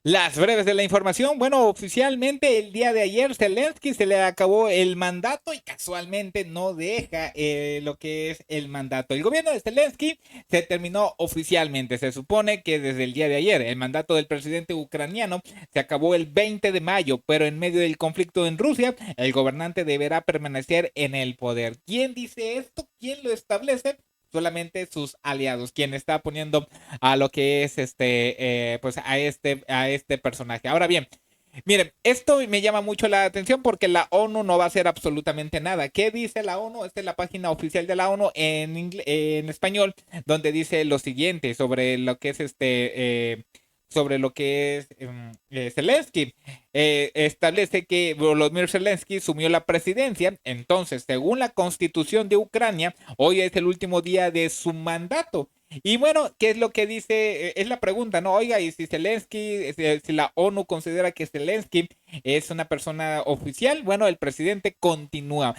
Las breves de la información. Bueno, oficialmente el día de ayer Zelensky se le acabó el mandato y casualmente no deja lo que es el mandato. El gobierno de Zelensky se terminó oficialmente. Se supone que desde el día de ayer el mandato del presidente ucraniano se acabó el 20 de mayo, pero en medio del conflicto en Rusia, el gobernante deberá permanecer en el poder. ¿Quién dice esto? ¿Quién lo establece? Solamente sus aliados, quien está poniendo a lo que es pues a este personaje. Ahora bien, miren, esto me llama mucho la atención porque la ONU no va a hacer absolutamente nada. ¿Qué dice la ONU? Esta es la página oficial de la ONU en español, donde dice lo siguiente sobre lo que es sobre lo que es Zelensky. Establece que Volodymyr Zelensky asumió la presidencia. Entonces, según la constitución de Ucrania, hoy es el último día de su mandato. Y bueno, ¿qué es lo que dice? Es la pregunta, ¿no? Oiga, y si Zelensky, si la ONU considera que Zelensky es una persona oficial, bueno, el presidente continúa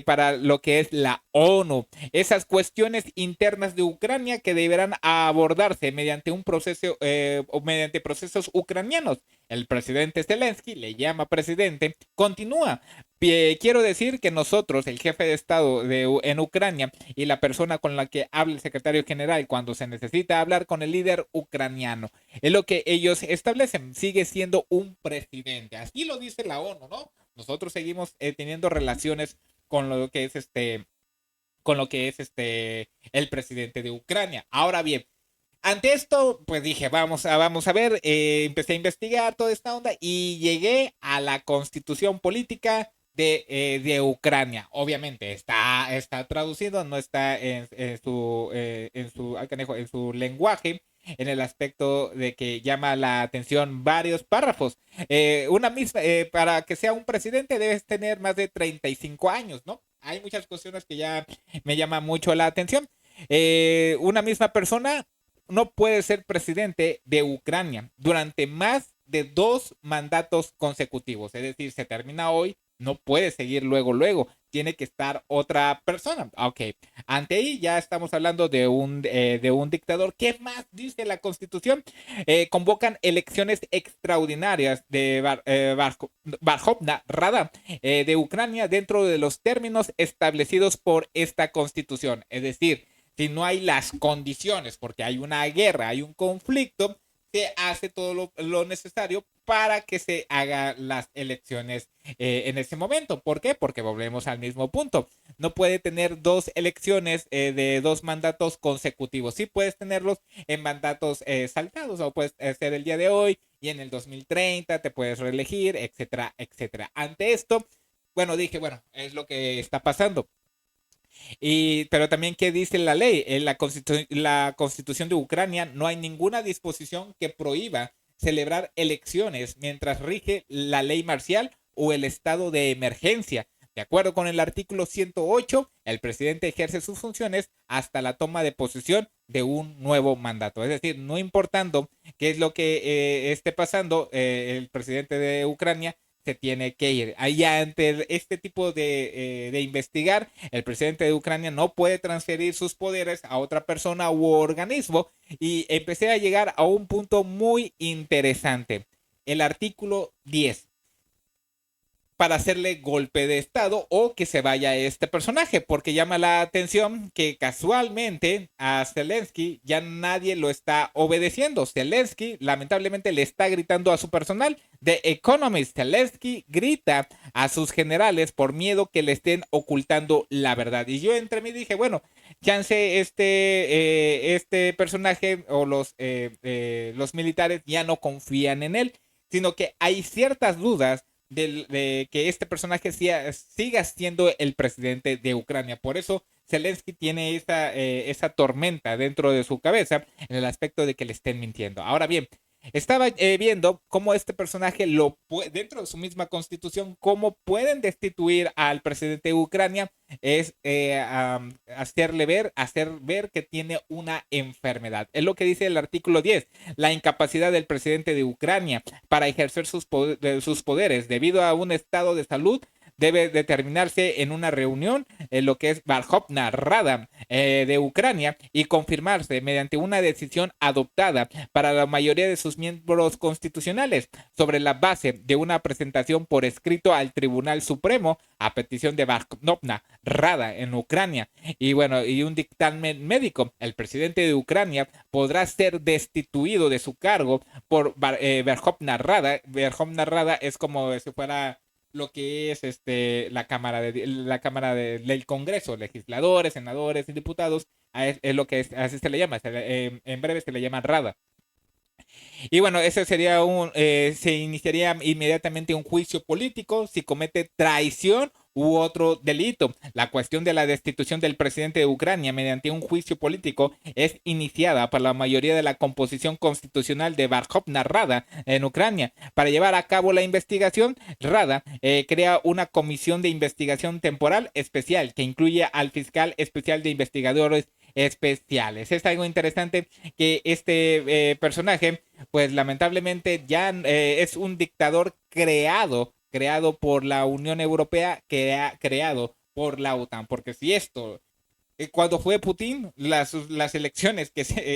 para lo que es la ONU. Esas cuestiones internas de Ucrania que deberán abordarse mediante un proceso o mediante procesos ucranianos. El presidente Zelensky le llama presidente, continúa. Quiero decir que nosotros, el jefe de Estado en Ucrania y la persona con la que habla el secretario general cuando se necesita hablar con el líder ucraniano, es lo que ellos establecen, sigue siendo un presidente. Así lo dice la ONU, ¿no? Nosotros seguimos teniendo relaciones con lo que es el presidente de Ucrania. Ahora bien, ante esto, pues dije, vamos a ver, empecé a investigar toda esta onda y llegué a la constitución política de Ucrania. Obviamente está traducido, no está en su lenguaje, en el aspecto de que llama la atención varios párrafos. Para que sea un presidente debes tener más de 35 años, ¿no? Hay muchas cuestiones que ya me llaman mucho la atención. Una misma persona no puede ser presidente de Ucrania durante más de 2 mandatos consecutivos. Es decir, se termina hoy, no puede seguir luego. Tiene que estar otra persona. Ok, ante ahí ya estamos hablando de un dictador. ¿Qué más dice la constitución? Convocan elecciones extraordinarias de Verkhovna Rada de Ucrania dentro de los términos establecidos por esta constitución. Es decir, si no hay las condiciones, porque hay una guerra, hay un conflicto, se hace todo lo necesario para que se hagan las elecciones en ese momento. ¿Por qué? Porque volvemos al mismo punto. No puede tener 2 elecciones de 2 mandatos consecutivos. Sí puedes tenerlos en mandatos saltados, o puedes hacer el día de hoy y en el 2030 te puedes reelegir, etcétera, etcétera. Ante esto, bueno, dije, bueno, es lo que está pasando. Pero también, ¿qué dice la ley? En la constitución de Ucrania no hay ninguna disposición que prohíba celebrar elecciones mientras rige la ley marcial o el estado de emergencia. De acuerdo con el artículo 108, el presidente ejerce sus funciones hasta la toma de posesión de un nuevo mandato. Es decir, no importando qué es lo que esté pasando, el presidente de Ucrania se tiene que ir. Ahí ante este tipo de investigar, el presidente de Ucrania no puede transferir sus poderes a otra persona u organismo y empecé a llegar a un punto muy interesante. El artículo 10 para hacerle golpe de estado o que se vaya este personaje, porque llama la atención que casualmente a Zelensky ya nadie lo está obedeciendo. Zelensky lamentablemente le está gritando a su personal. The Economist, Zelensky grita a sus generales por miedo que le estén ocultando la verdad. Y yo entre mí dije, bueno, chance este personaje o los militares ya no confían en él, sino que hay ciertas dudas de que este personaje siga siendo el presidente de Ucrania. Por eso Zelensky tiene esa tormenta dentro de su cabeza en el aspecto de que le estén mintiendo. Ahora bien, estaba viendo cómo este personaje dentro de su misma constitución, cómo pueden destituir al presidente de Ucrania, es hacer ver que tiene una enfermedad. Es lo que dice el artículo 10, la incapacidad del presidente de Ucrania para ejercer sus poderes debido a un estado de salud debe determinarse en una reunión en lo que es Verkhovna Rada de Ucrania y confirmarse mediante una decisión adoptada para la mayoría de sus miembros constitucionales sobre la base de una presentación por escrito al Tribunal Supremo a petición de Verkhovna Rada en Ucrania. Y bueno, y un dictamen médico. El presidente de Ucrania podrá ser destituido de su cargo por Verkhovna Rada. Verkhovna Rada es como si fuera lo que es la cámara del Congreso, legisladores, senadores y diputados, es lo que es, así se le llama, en breve se le llama Rada. Y bueno, eso sería se iniciaría inmediatamente un juicio político si comete traición u otro delito. La cuestión de la destitución del presidente de Ucrania mediante un juicio político es iniciada por la mayoría de la composición constitucional de Verkhovna Rada en Ucrania. Para llevar a cabo la investigación, Rada crea una comisión de investigación temporal especial que incluye al fiscal especial de investigadores especiales. Es algo interesante que este personaje, pues lamentablemente ya es un dictador creado por la Unión Europea, creado por la OTAN, porque si esto, cuando fue Putin, las elecciones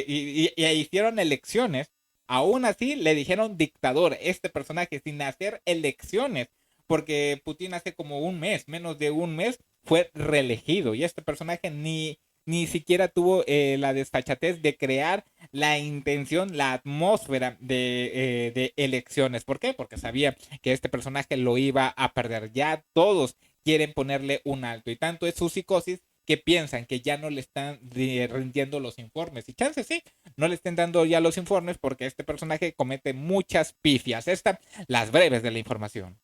y hicieron elecciones, aún así le dijeron dictador, este personaje, sin hacer elecciones, porque Putin hace como un mes, menos de un mes, fue reelegido y este personaje ni siquiera tuvo la desfachatez de crear la intención, la atmósfera de elecciones. ¿Por qué? Porque sabía que este personaje lo iba a perder. Ya todos quieren ponerle un alto y tanto es su psicosis que piensan que ya no le están rindiendo los informes. Y chances sí, no le estén dando ya los informes porque este personaje comete muchas pifias. Estas las breves de la información.